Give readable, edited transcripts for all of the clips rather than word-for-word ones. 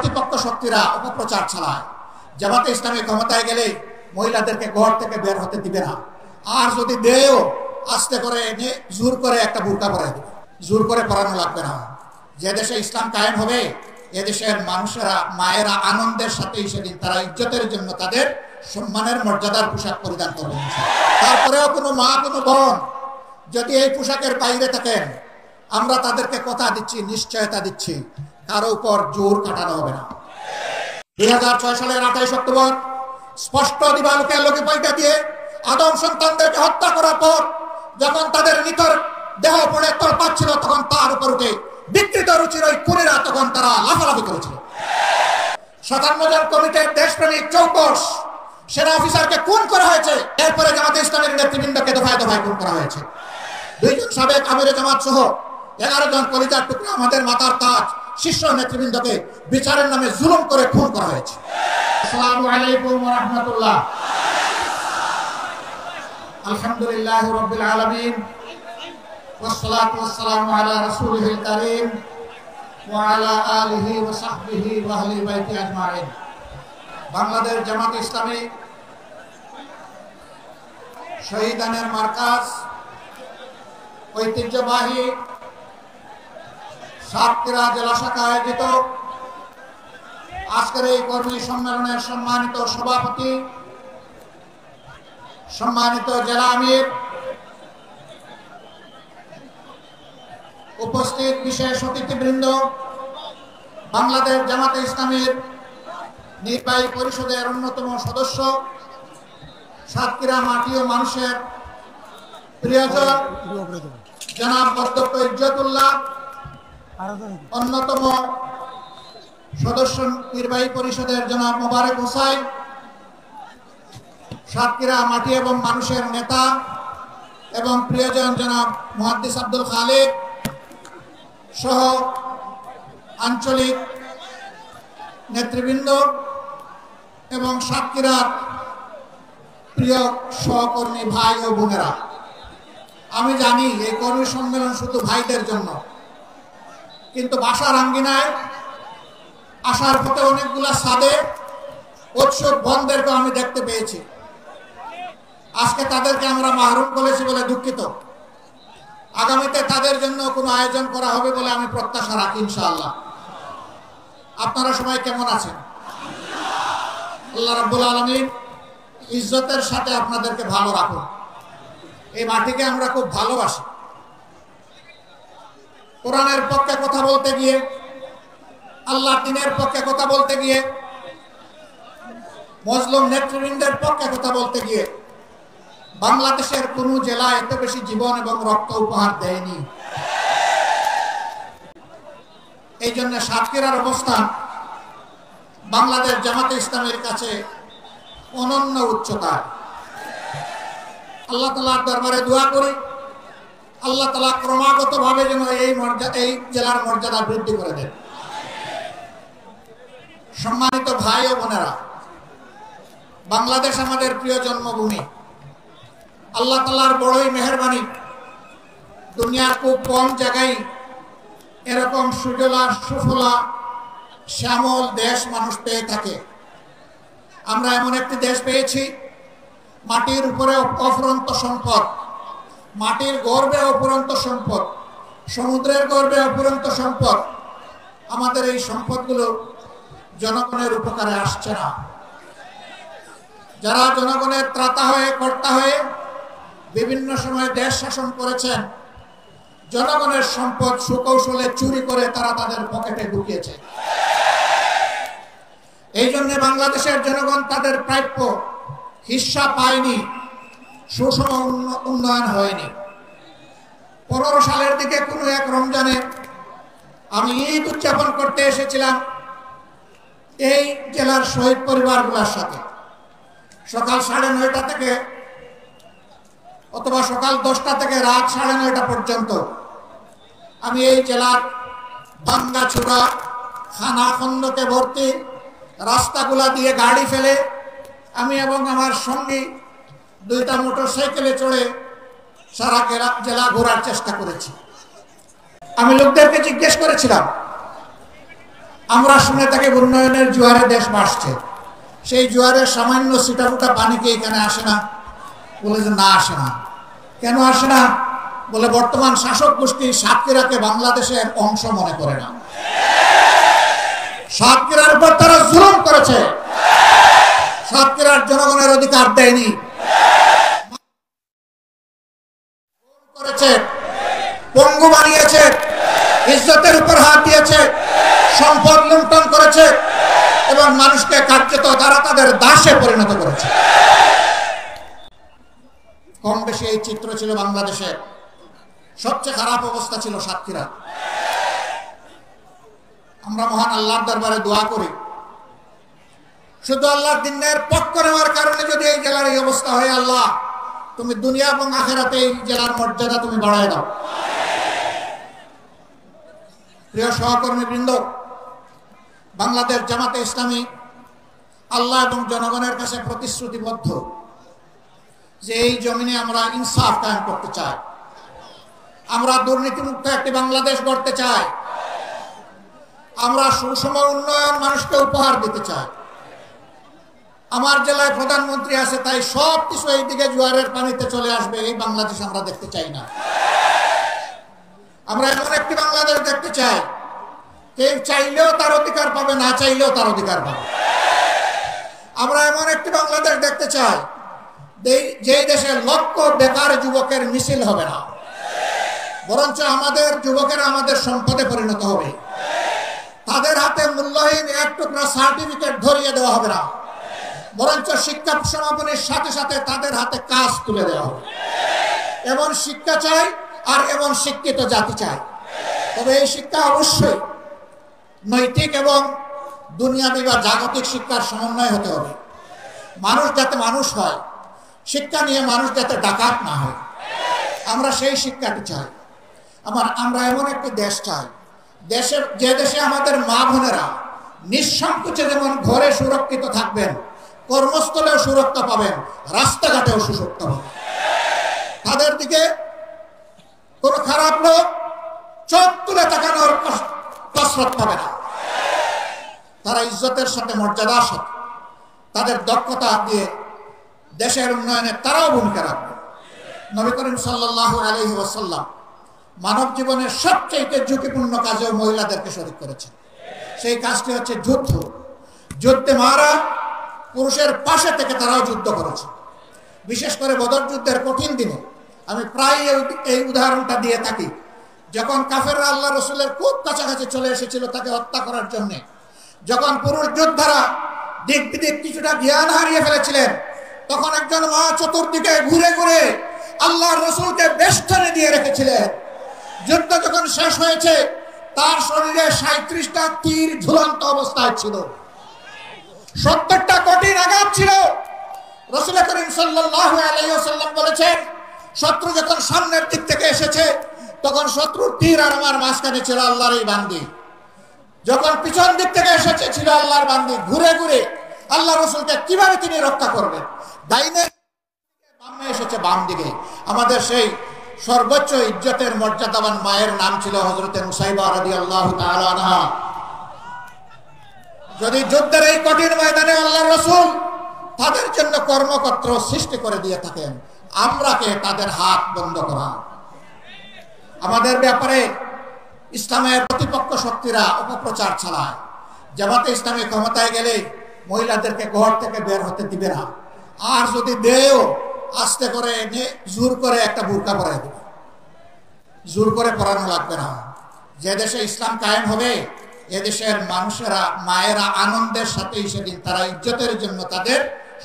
প্রতিপক্ষ শক্তিরা অপপ্রচার চালায়। জামাতে ইসলামী ক্ষমতায় গেলে মহিলাদেরকে ঘর থেকে বের হতে দিবে না, আর যদি দেও আস্তে করে এনে জোর করে একটা বুরকা পরাই দেবে, জোর করে পরানো লাগবে না। যে দেশে ইসলাম কায়েম হবে এদেশের মানুষেরা, মায়েরা আনন্দের সাথেই সেদিন তারা ইজ্জতের জন্য তাদের সম্মানের মর্যাদার পোশাক পরিধান করবে। তারপরেও কোনো মা, কোনো বোন যদি এই পোশাকের বাইরে থাকেন, আমরা তাদেরকে কথা দিচ্ছি, নিশ্চয়তা দিচ্ছি, কারো উপর জোর কাটানো হবে না। 2006 সালের 28 অক্টোবর স্পষ্ট দিবালোকের লোকে পাল্টা দিয়ে আদম সন্তানদেরকে হত্যা করার পর যখন তাদের নিথর দেহ পড়ে তড়পাচ্ছিল, তখন তার উপর উঠে বিকৃত রুচির ওই কুড়িরা তখন তারা লাফালাফি করেছিল। 57 জন কমিটির দেশপ্রেমিক চৌকস সেনা অফিসারকে খুন করা হয়েছে। এরপরে জামাতে ইসলামের নেতৃবৃন্দকে দফায় দফায় খুন করা হয়েছে। 2 জন সাবেক আমিরে জামাত সহ 11 জন কলিজার টুকরা আমাদের মাথার তাজ শীর্ষ নেতৃবৃন্দকে বিচারের নামে জুলুম করে খুন করা হয়েছে। আসসালামু আলাইকুম ওয়া রাহমাতুল্লাহ। আলহামদুলিল্লাহি রাব্বিল আলামিন ওয়াসসালাতু ওয়াসসালামু আলা রাসূলিল কারীম ওয়া আলা আলিহি ওয়া সাহবিহি ওয়া আহলি বাইতি আজমাইন। বাংলাদেশ জামাত ইসলামী শহীদানের মার্কাজ ঐতিহ্যবাহী সাতক্ষীরা জেলা শাখা আয়োজিত আজকের এই কর্মী সম্মেলনের সম্মানিত সভাপতি, সম্মানিত জেলা আমির, উপস্থিত বিশেষ অতিথিবৃন্দ, বাংলাদেশ জামাতে ইসলামীর নির্বাহী পরিষদের অন্যতম সদস্য, সাতক্ষীরা মাটি ও মানুষের প্রিয়জন জনাব অধ্যক্ষ ইজ্জতুল্লাহ, অন্যতম সদস্য নির্বাহী পরিষদের জনাব মোবারক হোসাইন, সাতক্ষীরা মাটি এবং মানুষের নেতা এবং প্রিয়জন জনাব মুহাদ্দিস আব্দুল খালিক সহ আঞ্চলিক নেতৃবৃন্দ এবং সাতক্ষীরার প্রিয় সহকর্মী ভাই ও বোনেরা, আমি জানি এই কর্মী সম্মেলন শুধু ভাইদের জন্য, কিন্তু বাসার আঙ্গিনায় আসার পথে অনেকগুলা সাদে উৎসুক বোনদেরকে আমি দেখতে পেয়েছি। আজকে তাদেরকে আমরা মাহরুম করেছি বলে দুঃখিত। আগামীতে তাদের জন্য কোনো আয়োজন করা হবে বলে আমি প্রত্যাশা রাখি ইনশাআল্লাহ। আপনারা সবাই কেমন আছেন? আল্লাহ রাব্বুল আলামিন ইজ্জতের সাথে আপনাদেরকে ভালো রাখুন। এই মাটিকে আমরা খুব ভালোবাসি। কোরআনের পক্ষে কথা বলতে গিয়ে, আল্লাহর দ্বীনের পক্ষে কথা বলতে গিয়ে, মুসলিম নেতৃবৃন্দের পক্ষে কথা বলতে গিয়ে বাংলাদেশের কোন জেলা এত বেশি জীবন এবং রক্ত উপহার দেয়নি। এই জন্য সাতক্ষীরার অবস্থান বাংলাদেশ জামাতে ইসলামের কাছে অনন্য উচ্চতায়। আল্লাহ তাআলার দরবারে দোয়া করি, আল্লাহ তাআলা ক্রমাগত ভাবে যেন এই জেলার মর্যাদা বৃদ্ধি করে দেন। সম্মানিত ভাই ও বোনেরা, বাংলাদেশ আমাদের প্রিয় জন্মভূমি। আল্লাহ তাআলার বড়ই মেহেরবানি, দুনিয়ার খুব কম জায়গায় এরকম সুজলা সুফলা শ্যামল দেশ মানুষ পেয়ে থাকে। আমরা এমন একটি দেশ পেয়েছি, মাটির উপরে অফুরন্ত সম্পদ, মাটির গর্ভে অফুরন্ত সম্পদ, সমুদ্রের গর্ভে অফুরন্ত সম্পদ। আমাদের এই সম্পদগুলো জনগণের উপকারে আসছে না। যারা জনগণের ত্রাতা হয়ে, কর্তা হয়ে বিভিন্ন সময় দেশ শাসন করেছেন, জনগণের সম্পদ সুকৌশলে চুরি করে তারা তাদের পকেটে ঢুকিয়েছে। এই জন্য বাংলাদেশের জনগণ তাদের প্রাপ্য হিস্সা পায়নি, সুষম উন্নয়ন হয়নি। 15 সালের দিকে কোনো এক রমজানে আমি ঈদ উদযাপন করতে এসেছিলাম এই জেলার শহীদ পরিবারগুলোর সাথে। সকাল 9:30 থেকে অথবা সকাল 10টা থেকে রাত 9:30 পর্যন্ত আমি এই জেলার ভাঙ্গাচোরা খানা খন্দকে ভর্তি রাস্তাগুলা দিয়ে গাড়ি ফেলে আমি এবং আমার সঙ্গী 2টা মোটরসাইকেলে চড়ে সারা জেলা ঘোরার চেষ্টা করেছি। আমি লোকদেরকে জিজ্ঞেস করেছিলাম, আমরা শুনে থাকি উন্নয়নের জোয়ারে দেশ ভাসছে, সেই জোয়ারের সামান্য ছিটাফোঁটা পানি কি এখানে আসে না? বলে যে না, আসে না। কেন আসে না? বলে বর্তমান শাসক গোষ্ঠী সাতক্ষীরাকে বাংলাদেশের অংশ মনে করে না। সাতক্ষীরার উপর তারা জুলুম করেছে, সাতক্ষীরার জনগণের অধিকার দেয়নি, করেছে, পঙ্গু বানিয়েছে, ইজ্জতের উপর হাত দিয়েছে, সম্পদ লুণ্ঠন করেছে এবং মানুষকে কার্যত তারা তাদের দাসে পরিণত করেছে। কম বেশি এই চিত্র ছিল বাংলাদেশের। সবচেয়ে খারাপ অবস্থা ছিল সাতক্ষীরা। আমরা মহান আল্লাহর দরবারে দোয়া করি, শুধু আল্লাহর দ্বীনের পক্ষ নেওয়ার কারণে যদি এই জেলার এই অবস্থা হয়, আল্লাহ তুমি দুনিয়া এবং আখিরাতে এই জেলার মর্যাদা তুমি বাড়ায় দাও। প্রিয় সহকর্মী বৃন্দ, বাংলাদেশ জামাতে ইসলামী আল্লাহ এবং জনগণের কাছে প্রতিশ্রুতিবদ্ধ যে এই জমিনে আমরা ইনসাফ কায়েম করতে চাই, আমরা দুর্নীতিমুক্ত একটি বাংলাদেশ গড়তে চাই, আমরা সুষম উন্নয়ন মানুষকে উপহার দিতে চাই। আমার জেলায় প্রধানমন্ত্রী আছে, তাই সব কিছু এইদিকে জোয়ারের পানিতে চলে আসবে, এই বাংলাদেশ আমরা দেখতে চাই না। আমরা এমন একটি বাংলাদেশ দেখতে চাই, কেউ চাইলেও তার অধিকার পাবে, না চাইলেও তার অধিকার পাবে। আমরা এমন একটি বাংলাদেশ দেখতে চাই যে দেশে লক্ষ বেকার যুবকের মিছিল হবে না, বরঞ্চ আমাদের যুবকেরা আমাদের সম্পদে পরিণত হবে। তাদের হাতে মূল্যহীন এক টুকরা সার্টিফিকেট ধরিয়ে দেওয়া হবে না, বরঞ্চ শিক্ষা সমাপনের সাথে সাথে তাদের হাতে কাজ তুলে দেওয়া হবে। এমন শিক্ষা চাই আর এমন শিক্ষিত জাতি চাই। তবে এই শিক্ষা অবশ্যই নৈতিক এবং দুনিয়াবী বা জাগতিক শিক্ষার সমন্বয় হতে হবে। মানুষ যাতে মানুষ হয়, শিক্ষা নিয়ে মানুষ যাতে ডাকাত না হয়, আমরা সেই শিক্ষাটি চাই। আমরা এমন একটি দেশ চাই, যে দেশে আমাদের মা বোনেরা নিঃসংকোচে যেমন ঘরে সুরক্ষিত থাকবেন, কর্মস্থলেও সুরক্ষা পাবেন, রাস্তাঘাটেও সুরক্ষা পাবেন। তাদের দিকে কোন খারাপ লোক চোখ তুলে তাকানোর কসরত পাবে না। তারা ইজ্জতের সাথে, মর্যাদার সাথে, তাদের দক্ষতা দিয়ে দেশের উন্নয়নে তারাও ভূমিকা রাখবে। নবী করিম সাল্লাল্লাহু আলাইহি ওয়াসাল্লাম মানব জীবনের সবচেয়ে ঝুঁকিপূর্ণ কাজেও মহিলাদেরকে শরীক করেছেন। সেই কাজটি হচ্ছে যুদ্ধ। যুদ্ধে মারা পুরুষের পাশে থেকে তারাও যুদ্ধ করেছে। বিশেষ করে বদর যুদ্ধের কঠিন দিনে আমি প্রায় এই উদাহরণটা দিয়ে থাকি। যখন কাফেররা আল্লাহ রসুলের খুব কাছাকাছি চলে এসেছিল তাকে হত্যা করার জন্য, যখন পুরুষ যোদ্ধারা দিক বিদিক কিছুটা জ্ঞান হারিয়ে ফেলেছিলেন, তখন একজন মা চতুর্দিকে ঘুরে ঘুরে আল্লাহ রসুলকে বেষ্টনে দিয়ে রেখেছিলেন। যুদ্ধ যখন শেষ হয়েছে, তার শরীরে 37টা তীর ঝুলন্ত অবস্থায় ছিল, 70টা কঠিন আঘাত ছিল। রাসূল করিম সাল্লাল্লাহু আলাইহি ওয়াসাল্লাম বলেছেন, শত্রু যখন সামনের দিক থেকে এসেছে, তখন শত্রুর তীর আর আমার মাঝখানে ছিল আল্লাহর এই বান্দি। যখন পিছন দিক থেকে এসেছে ছিল আল্লাহর বান্দি। ঘুরে ঘুরে আল্লাহ রসুলকে কিভাবে তিনি রক্ষা করবেন? ডাইনে বামে এসেছে বাম দিকে। আমাদের সেই সর্বোচ্চ ইজ্জতের মর্যাদাবান মায়ের নাম ছিল হযরতে নুসাইবা রাদিয়াল্লাহু তাআলা আনহা। যদি যুদ্ধের এই কঠিন ময়দানে আল্লাহর রাসূল তাদের জন্য কর্মক্ষেত্র সৃষ্টি করে দিয়ে থাকেন, আমরা কে তাদের হাত বন্ধ করা? আমাদের ব্যাপারে ইসলামের প্রতিপক্ষ শক্তিরা অপপ্রচার চালায়। জামাতে ইসলামী ক্ষমতায় গেলে মহিলাদেরকে ঘর থেকে বের হতে দিবে না, আর যদি দেও আস্তে করে জোর করে একটা বুরকা পরাই দেবে। জোর করে পরানো লাগবে না। যে দেশে ইসলাম কায়েম হবে, এদেশের মানুষেরা, মায়েরা আনন্দের সাথে সেদিন তারা ইজ্জতের জন্য তাদের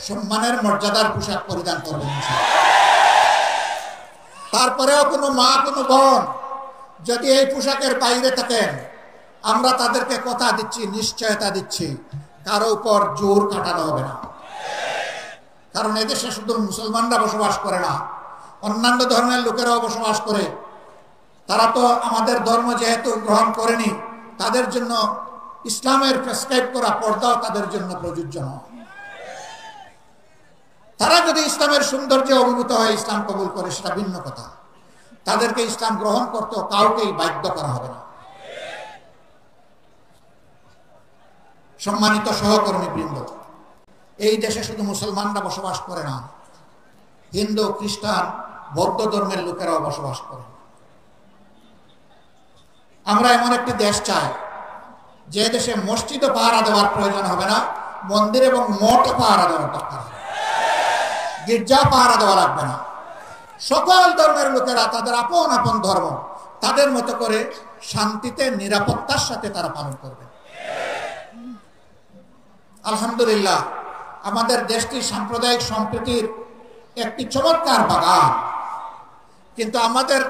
সম্মানের মর্যাদার পোশাক পরিধান করবেন। তারপরেও কোনো মা, কোনো বোন যদি এই পোশাকের বাইরে থাকেন, আমরা তাদেরকে কথা দিচ্ছি, নিশ্চয়তা দিচ্ছি, কারো উপর জোর কাটানো হবে না। কারণ এদেশে শুধু মুসলমানরা বসবাস করে না, অন্যান্য ধর্মের লোকেরাও বসবাস করে। তারা তো আমাদের ধর্ম যেহেতু গ্রহণ করেনি, তাদের জন্য ইসলামের প্রেসক্রাইব করা পর্দাও তাদের জন্য প্রযোজ্য নয়। তারা যদি ইসলামের সৌন্দর্যে অভিভূত হয়, ইসলাম কবুল করে, সেটা ভিন্ন কথা। তাদেরকে ইসলাম গ্রহণ করতেও কাউকেই বাধ্য করা হবে না। সম্মানিত সহকর্মীবৃন্দ, এই দেশে শুধু মুসলমানরা বসবাস করে না, হিন্দু, খ্রিস্টান, বৌদ্ধ ধর্মের লোকেরাও বসবাস করে। আমরা এমন একটি দেশ চাই যে দেশে মসজিদও পাহারা দেওয়ার প্রয়োজন হবে না, মন্দির এবং মঠও পাহারা দেওয়ার দরকার হবে, গির্জা পাহারা দেওয়া লাগবে না। সকল ধর্মের লোকেরা তাদের আপন আপন ধর্ম তাদের মতো করে শান্তিতে নিরাপত্তার সাথে তারা পালন করবে। আলহামদুলিল্লাহ, আমাদের দেশটি সাম্প্রদায়িক সম্প্রীতির একটি চমৎকার বাগান, কিন্তু আমাদের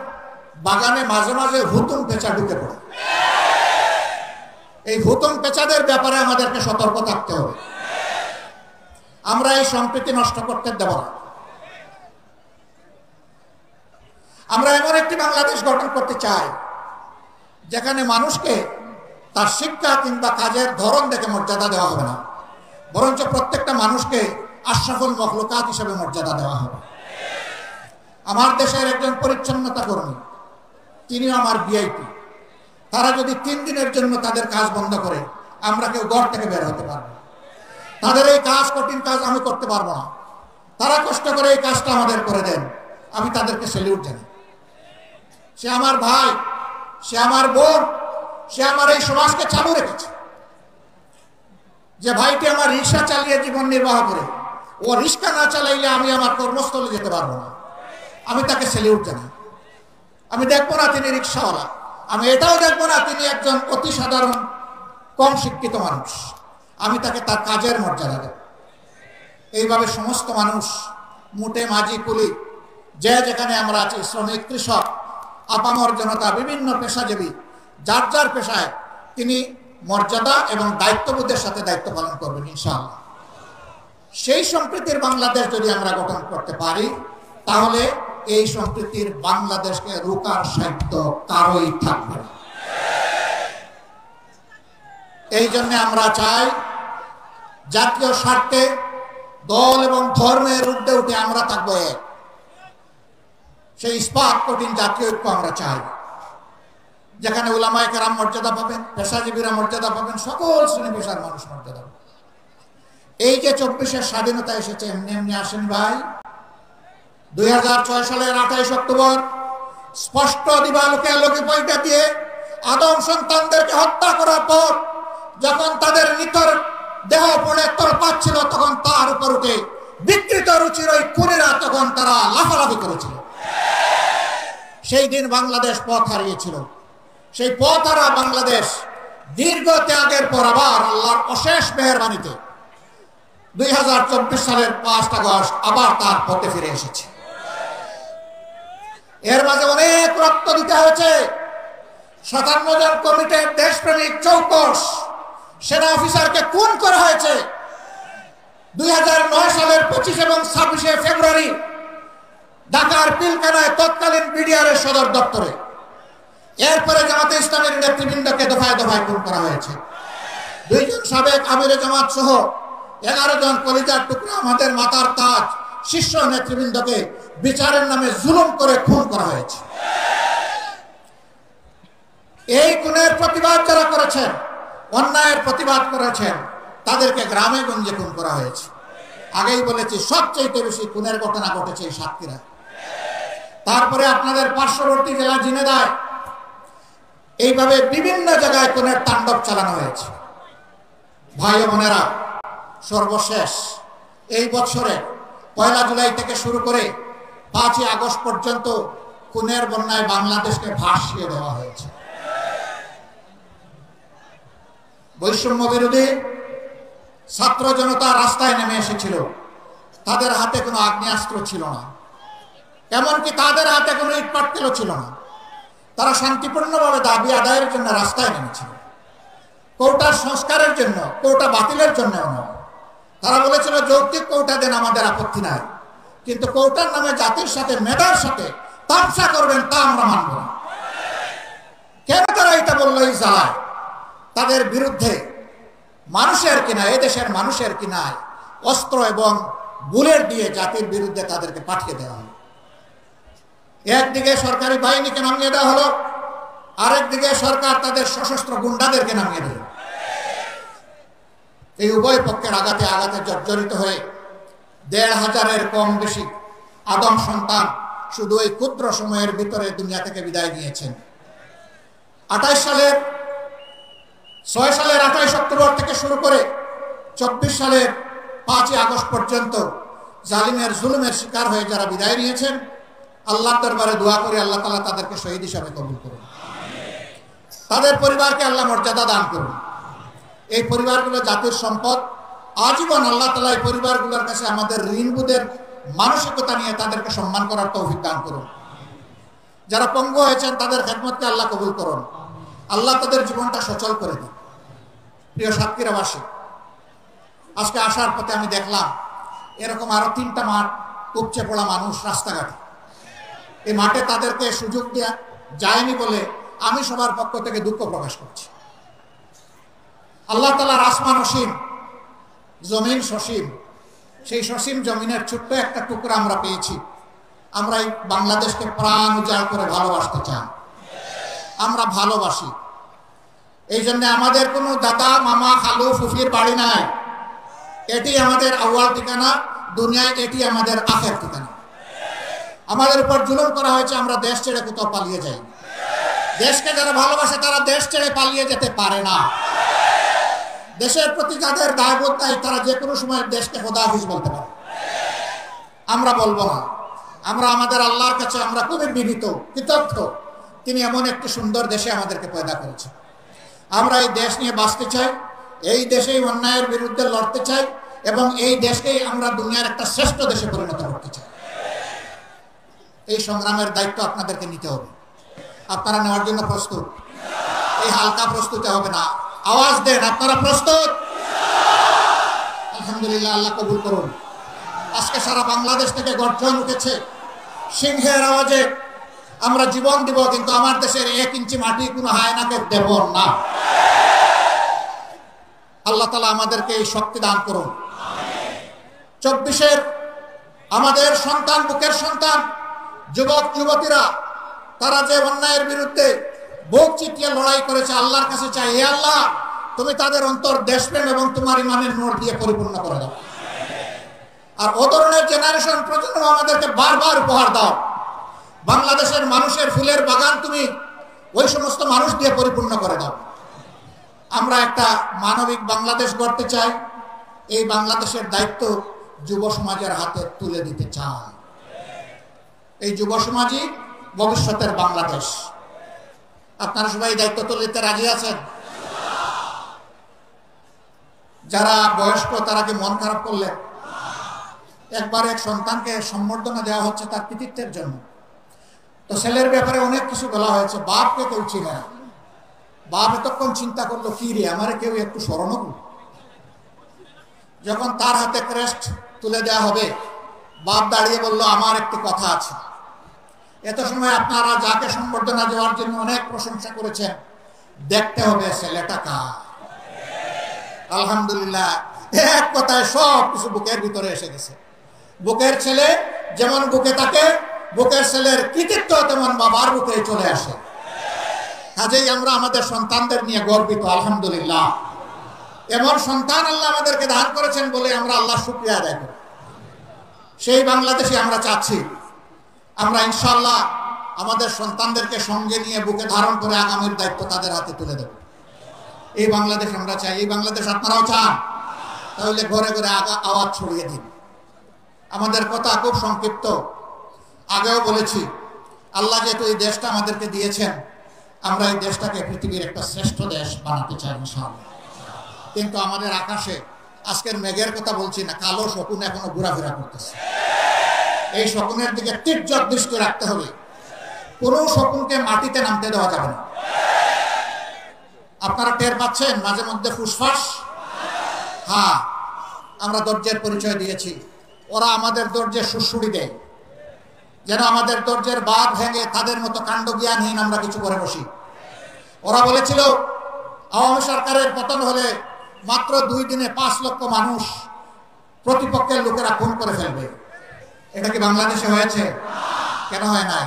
বাগানে মাঝে মাঝে হুতুম পেঁচা ঢুকে পড়ে। এই হুতুম পেঁচাদের ব্যাপারে আমাদেরকে সতর্ক থাকতে হবে। আমরা এই সম্প্রীতি নষ্ট করতে দেব না। আমরা এমন একটি বাংলাদেশ গঠন করতে চাই যেখানে মানুষকে তার শিক্ষা কিংবা কাজের ধরন দেখে মর্যাদা দেওয়া হবে না, বরঞ্চ প্রত্যেকটা মানুষকে আশরাফুল মখলুকাত হিসেবে মর্যাদা দেওয়া হবে। আমার দেশের একজন পরিচ্ছন্নতা কর্মী, তিনিও আমার ভিআইপি। তারা যদি 3 দিনের জন্য তাদের কাজ বন্ধ করে, আমরা কেউ ঘর থেকে বের হতে পারবো না। তাদের এই কাজ, কঠিন কাজ আমি করতে পারবো না। তারা কষ্ট করে এই কাজটা আমাদের করে দেন, আমি তাদেরকে স্যালিউট জানাই। সে আমার ভাই, সে আমার বোন, সে আমার এই সমাজকে চালু রেখেছে। যে ভাইটি আমার রিক্সা চালিয়ে জীবন নির্বাহ করে, ও রিক্সা না চালাইলে আমি আমার কর্মস্থলে যেতে পারবো না, আমি তাকে স্যালিউট জানাই। আমি দেখবো না তিনি রিক্সাওয়ালা, আমি এটাও দেখবো না তিনি একজন অতি সাধারণ কম শিক্ষিত মানুষ, আমি তাকে তার কাজের মর্যাদা দেব। এইভাবে সমস্ত মানুষ, মুটে মাঝি কুলি, যে যেখানে আমরা আছি, শ্রমিক, কৃষক, আপামর জনতা, বিভিন্ন পেশাজীবী, যার যার পেশায় তিনি মর্যাদা এবং দায়িত্ববোধের সাথে দায়িত্ব পালন করবেন ইনশাআল্লাহ। সেই সম্প্রীতির বাংলাদেশ যদি আমরা গঠন করতে পারি, তাহলে এই সম্প্রীতির বাংলাদেশকে রোকার সাধ্য কারোই থাকবে না। এই জন্য আমরা চাই জাতীয় স্বার্থে দল এবং ধর্মের ঊর্ধ্বে উঠে আমরা থাকবো এক। সেই ইস্পাত কঠিন জাতীয় ঐক্য আমরা চাই, যেখানে উলামায়ে কেরাম মর্যাদা পাবেন, পেশাজীবীরা মর্যাদা পাবেন, সকল শ্রেণী পেশার মানুষ মর্যাদা পাবেন। এই যে 24-এর স্বাধীনতা এসেছে এমনি এমনি আসেনি ভাই। 2006 সালের 28 অক্টোবর স্পষ্ট দিবালোকে আলোকে পয়টা দিয়ে আদম সন্তানদেরকে হত্যা করার পর যখন তাদের নিথর দেহ পড়ে তলপাচ্ছিল, তখন তার উপর উঠে বিকৃত রুচির ওই খুনিরা তখন তারা লাফালাফি করেছিল। সেই দিন বাংলাদেশ পথ হারিয়েছিল। সেই পথ হারা বাংলাদেশ দীর্ঘ ত্যাগের পর আবার আল্লাহর অশেষ মেহেরবানিতে 2024 সালের 5 আগস্ট আবার তার পথে ফিরে এসেছে। এর মাঝে অনেক রক্ত দিতে হয়েছে। 57 জন কমিটির দেশপ্রেমিক চৌকস সেনা অফিসারকে খুন করা হয়েছে 2009 সালের 25 এবং 26 ফেব্রুয়ারি ঢাকার পিলখানায় তৎকালীন বিডিআরের সদর দপ্তরে। এরপরে জামাতে ইসলামের নেতৃবৃন্দকে দফায় দফায় খুন করা হয়েছে। 2 জন সাবেক আমিরে জামাত সহ 11 জন কলিজার টুকরা, আমাদের মাথার তাজ শীর্ষ নেতৃবৃন্দকে বিচারের নামে জুলুম করে খুন করা হয়েছে। এই খুনের প্রতিবাদ যারা করেছেন, অন্যায়ের প্রতিবাদ করেছেন, তাদেরকে গ্রামে গঞ্জে খুন করা হয়েছে। আগেই বলেছি, সবচেয়ে বেশি খুনের ঘটনা ঘটেছে এই সাতক্ষীরায়। তারপরে আপনাদের পার্শ্ববর্তী জেলা ঝিনাইদহ, এইভাবে বিভিন্ন জায়গায় খুনের তাণ্ডব চালানো হয়েছে। ভাই ও বোনেরা, সর্বশেষ এই বছরে 1 জুলাই থেকে শুরু করে 5 আগস্ট পর্যন্ত খুনের বন্যায় বাংলাদেশকে ভাসিয়ে দেওয়া হয়েছে। বৈষম্য বিরোধী ছাত্র জনতা রাস্তায় নেমে এসেছিল। তাদের হাতে কোনো আগ্নেয়াস্ত্র ছিল না, এমনকি তাদের হাতে কোনো ইটপাটকেলও ছিল না। তারা শান্তিপূর্ণভাবে দাবি আদায়ের জন্য রাস্তায় নেমেছিল। কোটা সংস্কারের জন্য, কোটা বাতিলের জন্য নয়। তারা বলেছিল যৌক্তিক কোটা দেন, আমাদের আপত্তি নাই, কিন্তু কোটার নামে জাতির সাথে, মেধার সাথে তামসা করবেন, তা আমরা মানব না। কেন তারা এটা বললো? এই জ্বালায় তাদের বিরুদ্ধে মানুষের কিনা, এদেশের মানুষের কিনায় অস্ত্র এবং বুলেট দিয়ে জাতির বিরুদ্ধে তাদেরকে পাঠিয়ে দেওয়া হলো। একদিকে সরকারি বাহিনীকে নামিয়ে দেওয়া হলো, আরেকদিকে সরকার তাদের সশস্ত্র গুন্ডাদেরকে নামিয়ে দিল। এই উভয় পক্ষের আঘাতে আঘাতে জর্জরিত হয়ে ১৫০০-এর কম বেশি আদম সন্তান শুধু এই ক্ষুদ্র সময়ের ভিতরে দুনিয়া থেকে বিদায় নিয়েছেন। ৬ সালের ২৮ অক্টোবর থেকে শুরু করে ২৪ সালের ৫ই আগস্ট পর্যন্ত জালিমের জুলুমের শিকার হয়ে যারা বিদায় নিয়েছেন, আল্লাহর দরবারে দোয়া করে আল্লাহ তাআলা তাদেরকে শহীদ হিসাবে কবুল করুন। তাদের পরিবারকে আল্লাহ মর্যাদা দান করুন। এই পরিবারগুলো জাতির সম্পদ। আজীবন আল্লাহ তাআলা এই পরিবারগুলোর কাছে আমাদের ঋণবোধের মানসিকতা নিয়ে তাদেরকে সম্মান করার তৌফিক দান করুন। যারা পঙ্গু হয়েছেন তাদের খেদমতকে আল্লাহ কবুল করুন। আল্লাহ তাদের জীবনটা সচল করে দিন। প্রিয় সাতক্ষীরাবাসী, আজকে আসার পথে আমি দেখলাম এরকম আরো ৩টা মাঠ উপচে পড়া মানুষ রাস্তাঘাটে। এই মাঠে তাদেরকে সুযোগ দেওয়া যায়নি বলে আমি সবার পক্ষ থেকে দুঃখ প্রকাশ করছি। আল্লাহ তাআলার আসমান অসীম, জমিন সসীম। সেই সসীম জমিনের ছোট্ট একটা টুকরা আমরা পেয়েছি। আমরা এই বাংলাদেশকে প্রাণ উজাড় করে ভালোবাসতে চাই। আমরা ভালোবাসি। এই জন্য আমাদের কোনো দাদা, মামা, খালু, ফুফির বাড়ি নাই। এটি আমাদের আউয়াল ঠিকানা, দুনিয়ায় এটি আমাদের আখের ঠিকানা। আমাদের উপর জুলুম করা হয়েছে, আমরা দেশ ছেড়ে কোথাও পালিয়ে যাই। দেশকে যারা ভালোবাসে তারা দেশ ছেড়ে পালিয়ে যেতে পারে না। দেশের প্রতি যাদের দায়বোধ নাই তারা যে কোনো সময় দেশকে খোদাহাফিজ বলতে পারে। আমরা বলবো না। আমরা আমাদের আল্লাহর কাছে আমরা খুবই বিনীত, কৃতজ্ঞ। তিনি এমন একটি সুন্দর দেশে আমাদেরকে পয়দা করেছেন। আমরা এই দেশ নিয়ে বাঁচতে চাই, এই দেশেই অন্যায়ের বিরুদ্ধে লড়তে চাই এবং এই দেশকেই আমরা দুনিয়ার একটা শ্রেষ্ঠ দেশে পরিণত করতে চাই। এই সংগ্রামের দায়িত্ব আপনাদেরকে নিতে হবে। আপনারা নেওয়ার জন্য প্রস্তুত? এই হালকা প্রস্তুতি হবে না। আওয়াজ দেন, আপনারা প্রস্তুত? আলহামদুলিল্লাহ, আল্লাহ কবুল করুন। আজকে সারা বাংলাদেশ থেকে গর্জন উঠেছে সিংহের আওয়াজে। আমরা জীবন দিব, কিন্তু আমার দেশের ১ ইঞ্চি মাটি কোনো হায়নাকে দেব না। আল্লাহ তাআলা আমাদেরকে এই শক্তি দান করুন। ২৪-এর আমাদের সন্তান, বুকের সন্তান, যুবক যুবতীরা তারা যে অন্যায়ের বিরুদ্ধে বুক চিতিয়ে লড়াই করেছে, আল্লাহর কাছে চাই, হে আল্লাহ তুমি তাদের অন্তর দেশপ্রেম এবং তোমার ইমানের নূর দিয়ে পরিপূর্ণ করে দাও। আর ও ধরনের জেনারেশন প্রজন্ম আমাদেরকে বারবার উপহার দাও। বাংলাদেশের মানুষের ফুলের বাগান তুমি ওই সমস্ত মানুষ দিয়ে পরিপূর্ণ করে দাও। আমরা একটা মানবিক বাংলাদেশ গড়তে চাই। এই বাংলাদেশের দায়িত্ব যুব সমাজের হাতে তুলে দিতে চাই। এই যুব সমাজই ভবিষ্যতের বাংলাদেশ। আপনারা সবাই দায়িত্ব তুলে দিতে রাজি আছেন? যারা বয়স্ক তারা কি মন খারাপ করলেন? একবার এক সন্তানকে সম্বর্ধনা দেওয়া হচ্ছে তার কৃতিত্বের জন্য। তো ছেলের ব্যাপারে অনেক কিছু বলা হয়েছে। বাপকে কেউ চিনে না। বাপ এতক্ষণ চিন্তা করলো, কি রে আমার কেউ একটু স্মরণ করল। যখন তার হাতে ক্রেস্ট তুলে দেওয়া হবে, বাপ দাঁড়িয়ে বলল, আমার একটি কথা আছে। এত সময় আপনারা যাকে সম্বর্ধনা দেওয়ার জন্য অনেক প্রশংসা করেছেন, দেখতে হবে ছেলেটা কার। আলহামদুলিল্লাহ, এক কথায় সব কিছু বুকের ভিতরে এসে গেছে। বুকের ছেলে যেমন বুকে থাকে, বুকের ছেলের কৃতিত্ব তেমন বাবার বুকে চলে আসে। কাজেই আমরা আমাদের সন্তানদের নিয়ে গর্বিত। আলহামদুলিল্লাহ, এমন সন্তান আল্লাহ আমাদেরকে দান করেছেন বলে আমরা আল্লাহ শুকরিয়া আদায় করি। সেই বাংলাদেশে আমরা চাচ্ছি। আমরা ইনশাআল্লাহ আমাদের সন্তানদেরকে সঙ্গে নিয়ে বুকে ধারণ করে আগামীর দায়িত্ব তাদের হাতে তুলে দেব। এই বাংলাদেশ আমরা চাই। এই বাংলাদেশ আপনারাও চান? তাহলে ঘরে ঘরে আওয়াজ ছড়িয়ে দিন। আমাদের কথা খুব সংক্ষিপ্ত। আগেও বলেছি, আল্লাহ যেহেতু এই দেশটা আমাদেরকে দিয়েছেন, আমরা এই দেশটাকে পৃথিবীর একটা শ্রেষ্ঠ দেশ বানাতে চাই ইনশাআল্লাহ। কিন্তু আমাদের আকাশে আজকের মেঘের কথা বলছি না, কালো শকুন এখনো ঘোরাফেরা করতেছে। এই শকুনের দিকে তীর্যক দৃষ্টি রাখতে হবে। কোনো শকুনকে মাটিতে নামতে দেওয়া যাবে না। আপনারা টের পাচ্ছেন মাঝে মধ্যে ফুসফাস? হ্যাঁ, আমরা ধৈর্যের পরিচয় দিয়েছি। ওরা আমাদের ধৈর্যের সুড়সুড়ি দেয়, যেন আমাদের ধৈর্যের বাঁধ ভেঙে তাদের মতো কাণ্ডজ্ঞানহীন আমরা কিছু করে বসি। ওরা বলেছিল আওয়ামী সরকারের পতন হলে মাত্র 2 দিনে 5 লক্ষ মানুষ প্রতিপক্ষের লোকেরা খুন করে ফেলবে। এটা কি বাংলাদেশে হয়েছে? কেন হয় নাই?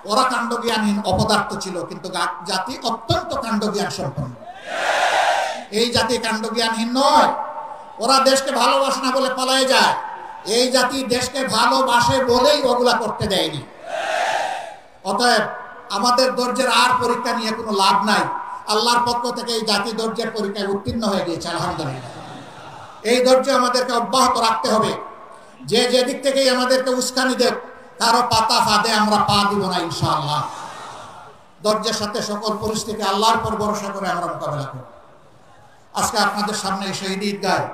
ওরা কাণ্ডজ্ঞানহীন অপদার্থ ছিল, কিন্তু জাতি অত্যন্ত কাণ্ডজ্ঞান সম্পন্ন। এই জাতি কাণ্ডজ্ঞানহীন নয়। ওরা দেশকে ভালোবাসে না বলে পালায় যায়, এই জাতি দেশকে ভালোবাসে বলেই ওগুলা করতে দেয়নি। অতএব আমাদের ধৈর্যের আর পরীক্ষা নিয়ে কোনো লাভ নাই। আল্লাহর পক্ষ থেকে এই জাতি ধৈর্যের পরীক্ষায় উত্তীর্ণ হয়ে গিয়েছে, আলহামদুলিল্লাহ। এই ধৈর্য আমাদেরকে অব্যাহত রাখতে হবে। যে যেদিক থেকেই আমাদেরকে উস্কানি দেব, কারো পাতা ফাঁদে আমরা পা দিব না ইনশাআল্লাহ। ধৈর্যের সাথে সকল পরিস্থিতি আল্লাহর উপর ভরসা করে আমরা মোকাবেলা করব। আজকে আপনাদের সামনে শহীদ ঈদগায়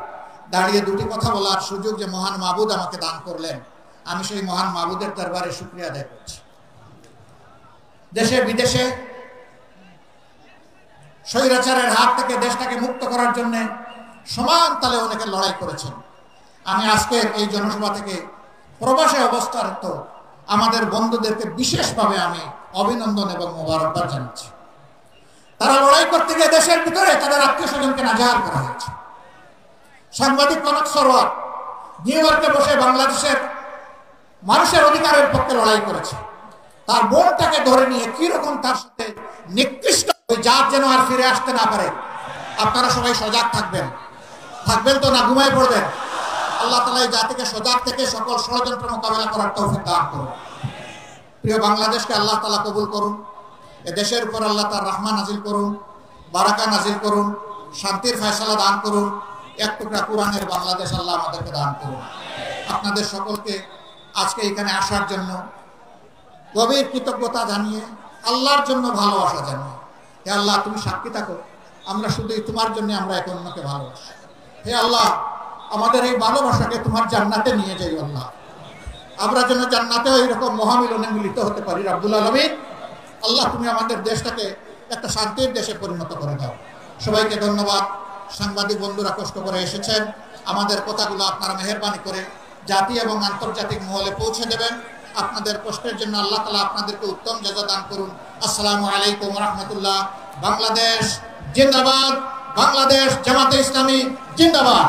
দাঁড়িয়ে দুটি কথা বলার সুযোগ যে মহান মাবুদ আমাকে দান করলেন, আমি সেই মহান মাবুদের দরবারে শুকরিয়া আদায় করছি। দেশে বিদেশে স্বৈরাচারের হাত থেকে দেশটাকে মুক্ত করার জন্য সমান তালে অনেকে লড়াই করেছেন। আমি আজকের এই জনসভা থেকে প্রবাসে অবস্থারত আমাদের বন্ধুদেরকে বিশেষভাবে আমি অভিনন্দন এবং মোবারকবাদ জানাচ্ছি। তারা লড়াই করতে গিয়ে দেশের ভিতরে তাদের আত্মীয় স্বজনকে নাজাহাল করা হয়েছে। সাংবাদিক কনক সরোয়ার নিউ ইয়র্কে বসে বাংলাদেশের মানুষের অধিকারের পক্ষে লড়াই করেছে। তার বোনটাকে ধরে নিয়ে কিরকম তার সাথে নিকৃষ্ট ওই জাত যেন আর ফিরে আসতে না পারে। আপনারা সবাই সজাগ থাকবেন, থাকবেন তো না ঘুমায় পড়বেন? আল্লাহ তাআলা এই জাতিকে সজাগ থেকে সকল ষড়যন্ত্র মোকাবেলা করার তৌফিক দান করুন। প্রিয় বাংলাদেশকে আল্লাহ তাআলা কবুল করুন। এ দেশের উপর আল্লাহ তার রহমত নাজিল করুন, বারাকা নাজিল করুন, শান্তির ফয়সালা দান করুন। এক টুকরা কোরআনের বাংলাদেশ আল্লাহ আমাদেরকে দান করুন। আপনাদের সকলকে আজকে এখানে আসার জন্য গভীর কৃতজ্ঞতা জানিয়ে, আল্লাহর জন্য ভালোবাসা জানিয়ে, হে আল্লাহ তুমি সাক্ষী থাকো, আমরা শুধুই তোমার জন্য আমরা এক অন্যকে ভালোবাসি। হে আল্লাহ আমাদের এই ভালোবাসাকে তোমার জান্নাতে নিয়ে যাই আল্লাহ। আমরা যেন জান্নাতেও এইরকম মহামিলনে মিলিত হতে পারি রব্বুল আলামিন। আল্লাহ তুমি আমাদের দেশটাকে একটা শান্তির দেশে পরিণত করে দাও। সবাইকে ধন্যবাদ। সাংবাদিক বন্ধুরা কষ্ট করে এসেছেন, আমাদের কথাগুলো আপনারা মেহেরবানি করে জাতি এবং আন্তর্জাতিক মহলে পৌঁছে দেবেন। আপনাদের কষ্টের জন্য আল্লাহ তাআলা আপনাদেরকে উত্তম জাযা দান করুন। আসসালামু আলাইকুম ওয়া রাহমাতুল্লাহ। বাংলাদেশ জিন্দাবাদ, বাংলাদেশ জামাতে ইসলামী জিন্দাবাদ।